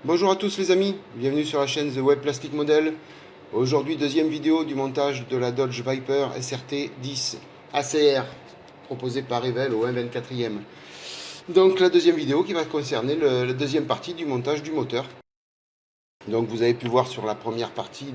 Bonjour à tous les amis, bienvenue sur la chaîne The Web Plastic Model. Aujourd'hui, deuxième vidéo du montage de la Dodge Viper SRT 10 ACR proposée par Evel au 1/24e. Donc la deuxième vidéo qui va concerner la deuxième partie du montage du moteur. Donc vous avez pu voir sur la première partie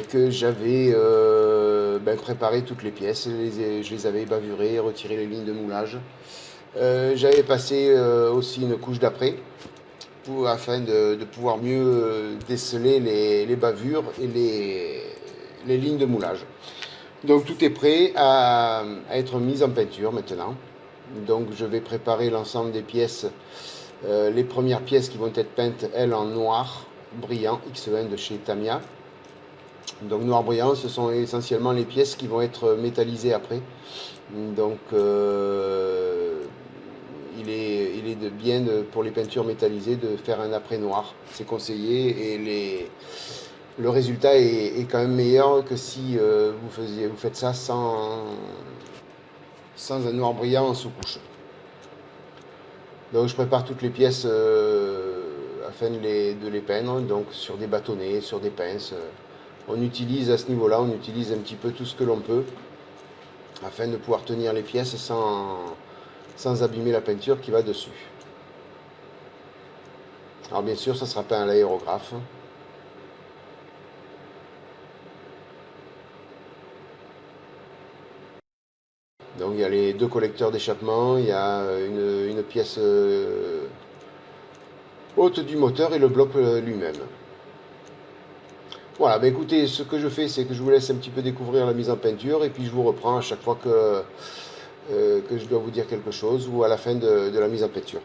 que j'avais préparé toutes les pièces, je les avais bavurées, retiré les lignes de moulage. J'avais passé aussi une couche d'après afin de pouvoir mieux déceler les bavures et les lignes de moulage. Donc tout est prêt à être mis en peinture maintenant. Donc je vais préparer l'ensemble des pièces, les premières pièces qui vont être peintes, elles, en noir brillant X1 de chez Tamiya. Donc noir brillant, ce sont essentiellement les pièces qui vont être métallisées après. Donc il est de bien pour les peintures métallisées de faire un après noir. C'est conseillé et le résultat est quand même meilleur que si vous faites ça sans un noir brillant en sous-couche. Donc je prépare toutes les pièces afin de les peindre, donc sur des bâtonnets, sur des pinces. On utilise à ce niveau-là, on utilise un petit peu tout ce que l'on peut afin de pouvoir tenir les pièces sans abîmer la peinture qui va dessus. Alors bien sûr, ça sera peint à l'aérographe. Donc il y a les deux collecteurs d'échappement, il y a une pièce haute du moteur et le bloc lui-même. Voilà, bah écoutez, ce que je fais, c'est que je vous laisse un petit peu découvrir la mise en peinture et puis je vous reprends à chaque fois que je dois vous dire quelque chose ou à la fin de la mise en peinture.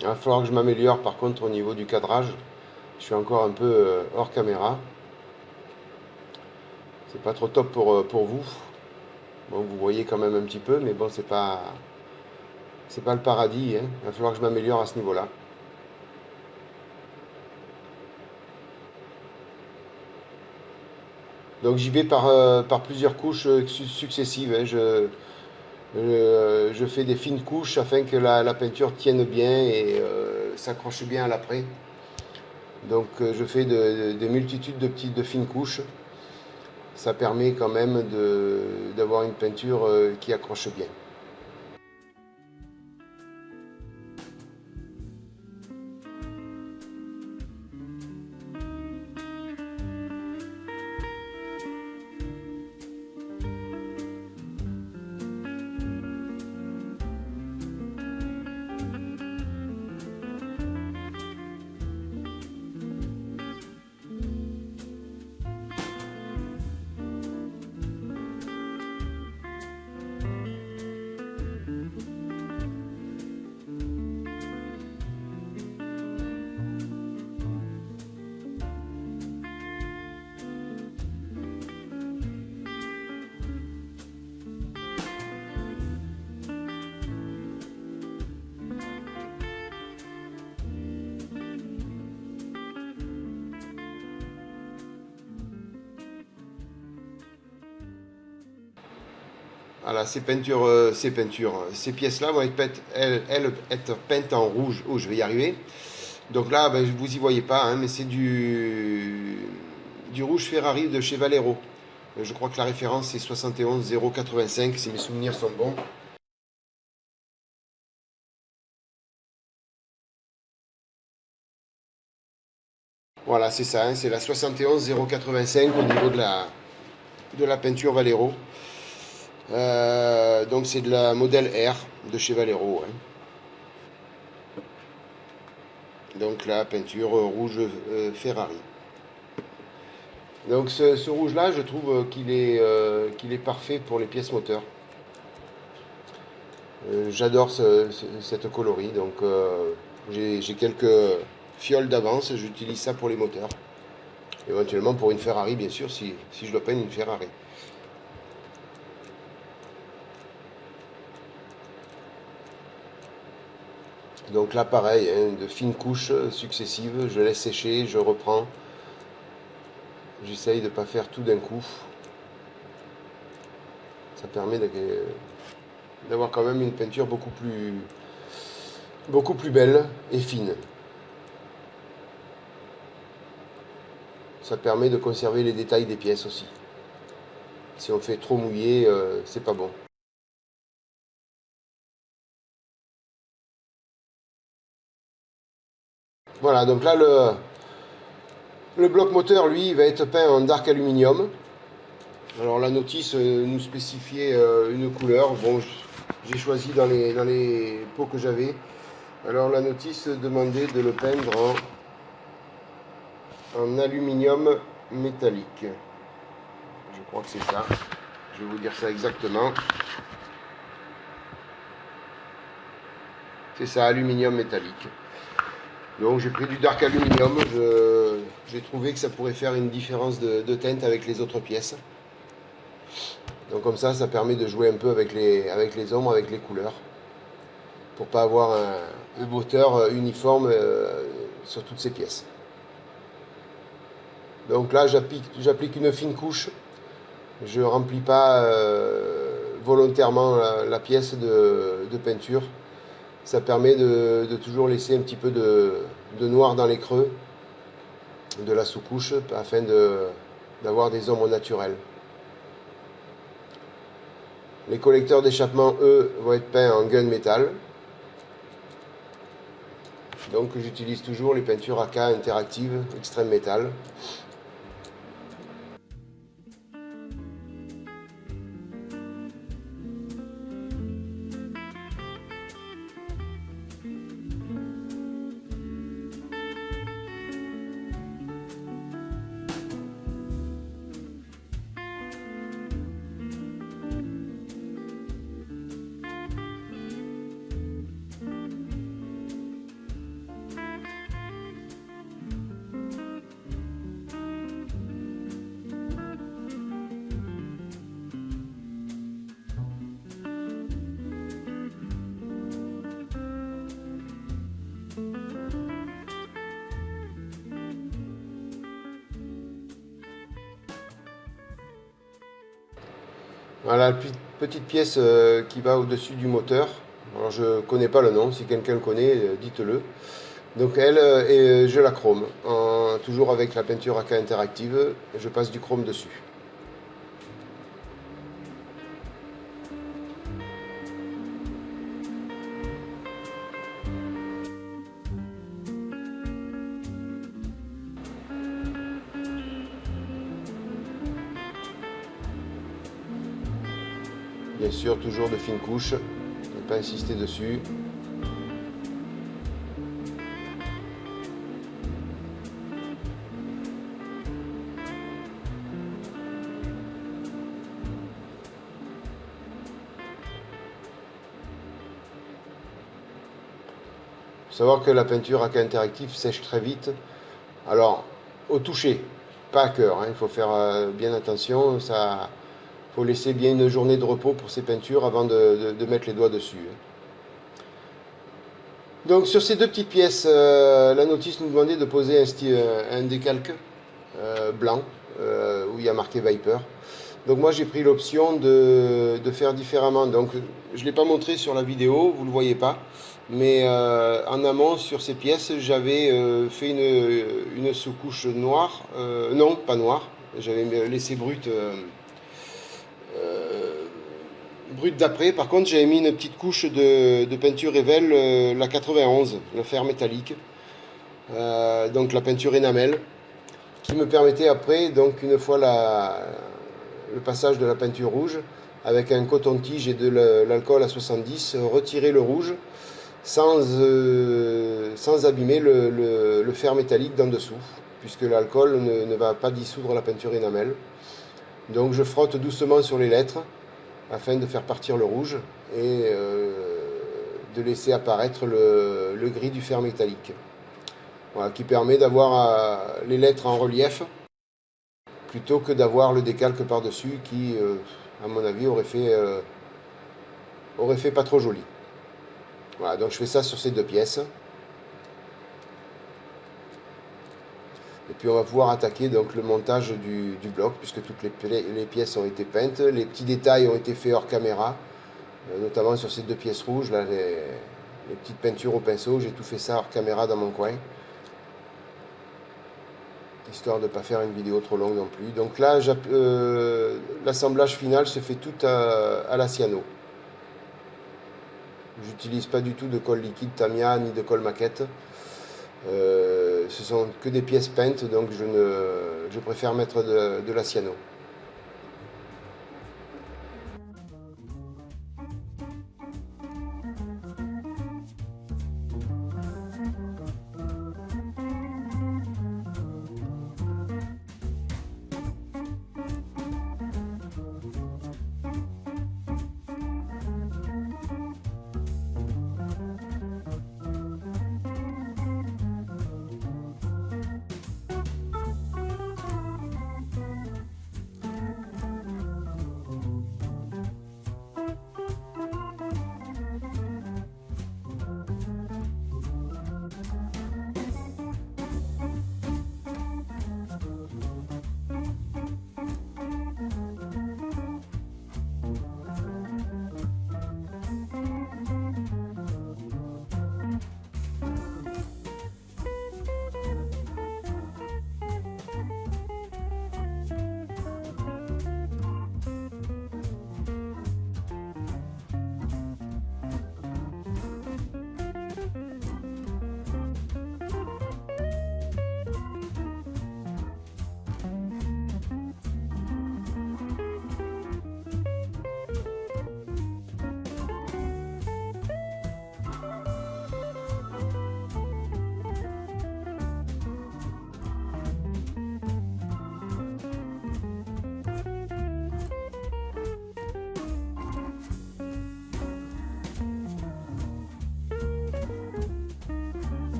Il va falloir que je m'améliore par contre au niveau du cadrage. Je suis encore un peu hors caméra. C'est pas trop top pour vous. Bon, vous voyez quand même un petit peu, mais bon, c'est pas le paradis, hein. Il va falloir que je m'améliore à ce niveau-là. Donc j'y vais par plusieurs couches successives, hein. Je fais des fines couches afin que la peinture tienne bien et s'accroche bien à l'après. Donc je fais des multitudes de fines couches. Ça permet quand même d'avoir une peinture qui accroche bien. Voilà, ces pièces-là vont être peintes, elles être peintes en rouge. Oh, je vais y arriver. Donc là, ben, vous y voyez pas, hein, mais c'est du rouge Ferrari de chez Valero. Je crois que la référence c'est 71 085, si mes souvenirs sont bons. Voilà, c'est ça, hein, c'est la 71085 au niveau de la peinture Valero. Donc c'est de la modèle R de chez Valero. Hein. Donc la peinture rouge Ferrari. Donc ce rouge-là, je trouve qu'il est parfait pour les pièces moteurs. J'adore cette coloris, donc j'ai quelques fioles d'avance, j'utilise ça pour les moteurs. Éventuellement pour une Ferrari, bien sûr, si je dois peindre une Ferrari. Donc là, pareil, hein, de fines couches successives, je laisse sécher, je reprends. J'essaye de ne pas faire tout d'un coup. Ça permet d'avoir quand même une peinture beaucoup plus belle et fine. Ça permet de conserver les détails des pièces aussi. Si on fait trop mouillé, c'est pas bon. Voilà, donc là le bloc moteur, lui, il va être peint en dark aluminium. Alors la notice nous spécifiait une couleur. Bon, j'ai choisi dans les pots que j'avais. Alors la notice demandait de le peindre en aluminium métallique. Je crois que c'est ça. Je vais vous dire ça exactement. C'est ça, aluminium métallique. Donc j'ai pris du dark aluminium. J'ai trouvé que ça pourrait faire une différence de teinte avec les autres pièces. Donc comme ça permet de jouer un peu avec les ombres, avec les couleurs. Pour pas avoir un moteur uniforme sur toutes ces pièces. Donc là j'applique une fine couche. Je ne remplis pas volontairement la pièce de peinture. Ça permet de toujours laisser un petit peu de noir dans les creux de la sous-couche afin d'avoir des ombres naturelles. Les collecteurs d'échappement, eux, vont être peints en gunmetal. Donc j'utilise toujours les peintures AK interactives extrême métal. Voilà la petite pièce qui va au-dessus du moteur. Alors je ne connais pas le nom, si quelqu'un le connaît, dites-le. Donc elle, je la chrome, toujours avec la peinture AK interactive, je passe du chrome dessus. Bien sûr, toujours de fines couches, ne pas insister dessus. Il faut savoir que la peinture AK interactive sèche très vite. Alors, au toucher, pas à cœur, hein, il faut faire bien attention. Ça, faut laisser bien une journée de repos pour ces peintures avant de mettre les doigts dessus. Donc sur ces deux petites pièces, la notice nous demandait de poser un décalque blanc où il y a marqué Viper. Donc moi j'ai pris l'option de faire différemment. Donc je ne l'ai pas montré sur la vidéo, vous ne le voyez pas. Mais en amont sur ces pièces, j'avais fait une sous-couche noire. Non, pas noire. J'avais laissé brute d'après. Par contre, j'avais mis une petite couche de peinture Evel, la 91, le fer métallique. Donc la peinture énamel. qui me permettait après, donc une fois le passage de la peinture rouge, avec un coton-tige et de l'alcool à 70, retirer le rouge sans abîmer le fer métallique d'en dessous, puisque l'alcool ne va pas dissoudre la peinture énamel. Donc je frotte doucement sur les lettres afin de faire partir le rouge et de laisser apparaître le gris du fer métallique. Voilà, qui permet d'avoir les lettres en relief plutôt que d'avoir le décalque par-dessus qui, à mon avis, aurait fait pas trop joli. Voilà, donc je fais ça sur ces 2 pièces. Et puis on va pouvoir attaquer donc le montage du bloc, puisque toutes les pièces ont été peintes. Les petits détails ont été faits hors caméra, notamment sur ces 2 pièces rouges, là, les petites peintures au pinceau. J'ai tout fait ça hors caméra dans mon coin, histoire de ne pas faire une vidéo trop longue non plus. Donc là, l'assemblage final se fait tout à la cyano. J'utilise pas du tout de colle liquide Tamiya ni de colle maquette. Ce sont que des pièces peintes, donc je préfère mettre de la cyano.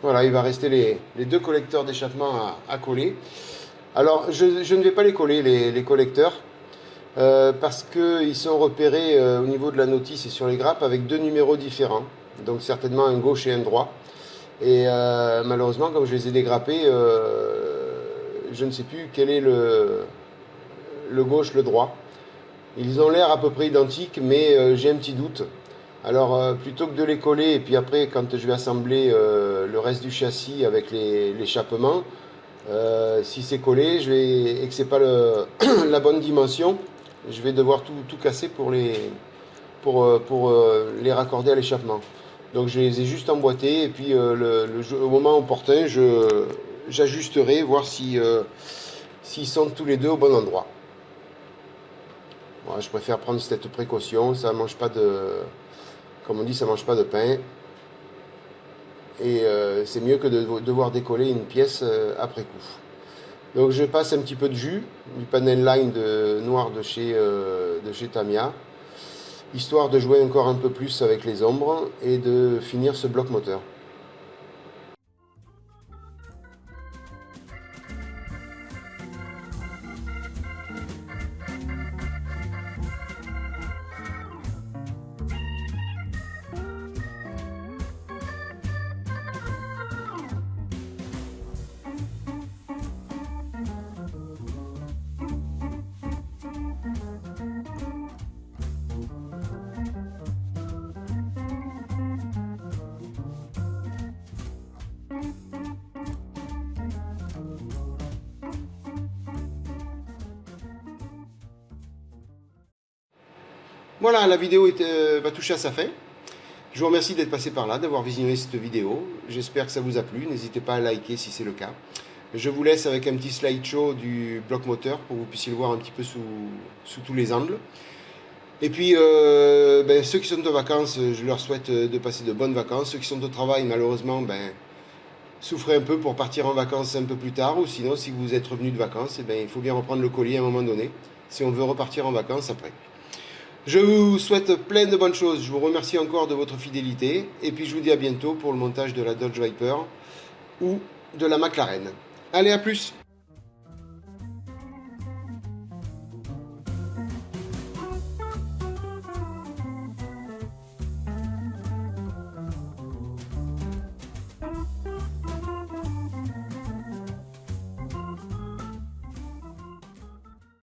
Voilà, il va rester les 2 collecteurs d'échappement à coller. Alors, je ne vais pas les coller, les collecteurs, parce qu'ils sont repérés au niveau de la notice et sur les grappes avec 2 numéros différents. Donc certainement un gauche et un droit. Et malheureusement, comme je les ai dégrappés, je ne sais plus quel est le gauche, le droit. Ils ont l'air à peu près identiques, mais j'ai un petit doute. Alors, plutôt que de les coller, et puis après, quand je vais assembler le reste du châssis avec l'échappement, si c'est collé et que c'est pas la bonne dimension, je vais devoir tout casser pour les raccorder à l'échappement. Donc je les ai juste emboîtés, et puis au moment opportun, j'ajusterai, voir s'ils sont tous les 2 au bon endroit. Voilà, je préfère prendre cette précaution, ça mange pas comme on dit, ça mange pas de pain. Et c'est mieux que de devoir décoller une pièce après coup. Donc je passe un petit peu de jus, du panel line noir de chez Tamiya, histoire de jouer encore un peu plus avec les ombres et de finir ce bloc moteur. Voilà, la vidéo va toucher à sa fin. Je vous remercie d'être passé par là, d'avoir visionné cette vidéo. J'espère que ça vous a plu. N'hésitez pas à liker si c'est le cas. Je vous laisse avec un petit slideshow du bloc moteur pour que vous puissiez le voir un petit peu sous tous les angles. Et puis, ceux qui sont en vacances, je leur souhaite de passer de bonnes vacances. Ceux qui sont au travail, malheureusement, souffrez un peu pour partir en vacances un peu plus tard. Ou sinon, si vous êtes revenu de vacances, il faut bien reprendre le collier à un moment donné, si on veut repartir en vacances après. Je vous souhaite plein de bonnes choses. Je vous remercie encore de votre fidélité. Et puis, je vous dis à bientôt pour le montage de la Dodge Viper ou de la McLaren. Allez, à plus!